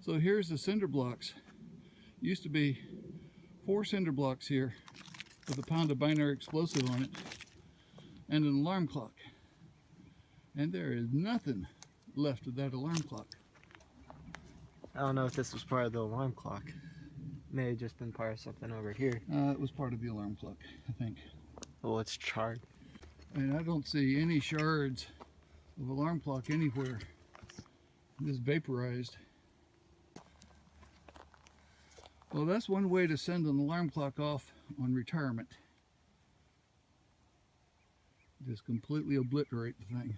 So here's the cinder blocks. Used to be 4 cinder blocks here with a pound of binary explosive on it and an alarm clock. And there is nothing left of that alarm clock. I don't know if this was part of the alarm clock. May have just been part of something over here. It was part of the alarm clock, I think. Well, it's charred. And I don't see any shards of alarm clock anywhere. It's vaporized. Well, that's one way to send an alarm clock off on retirement. Just completely obliterate the thing.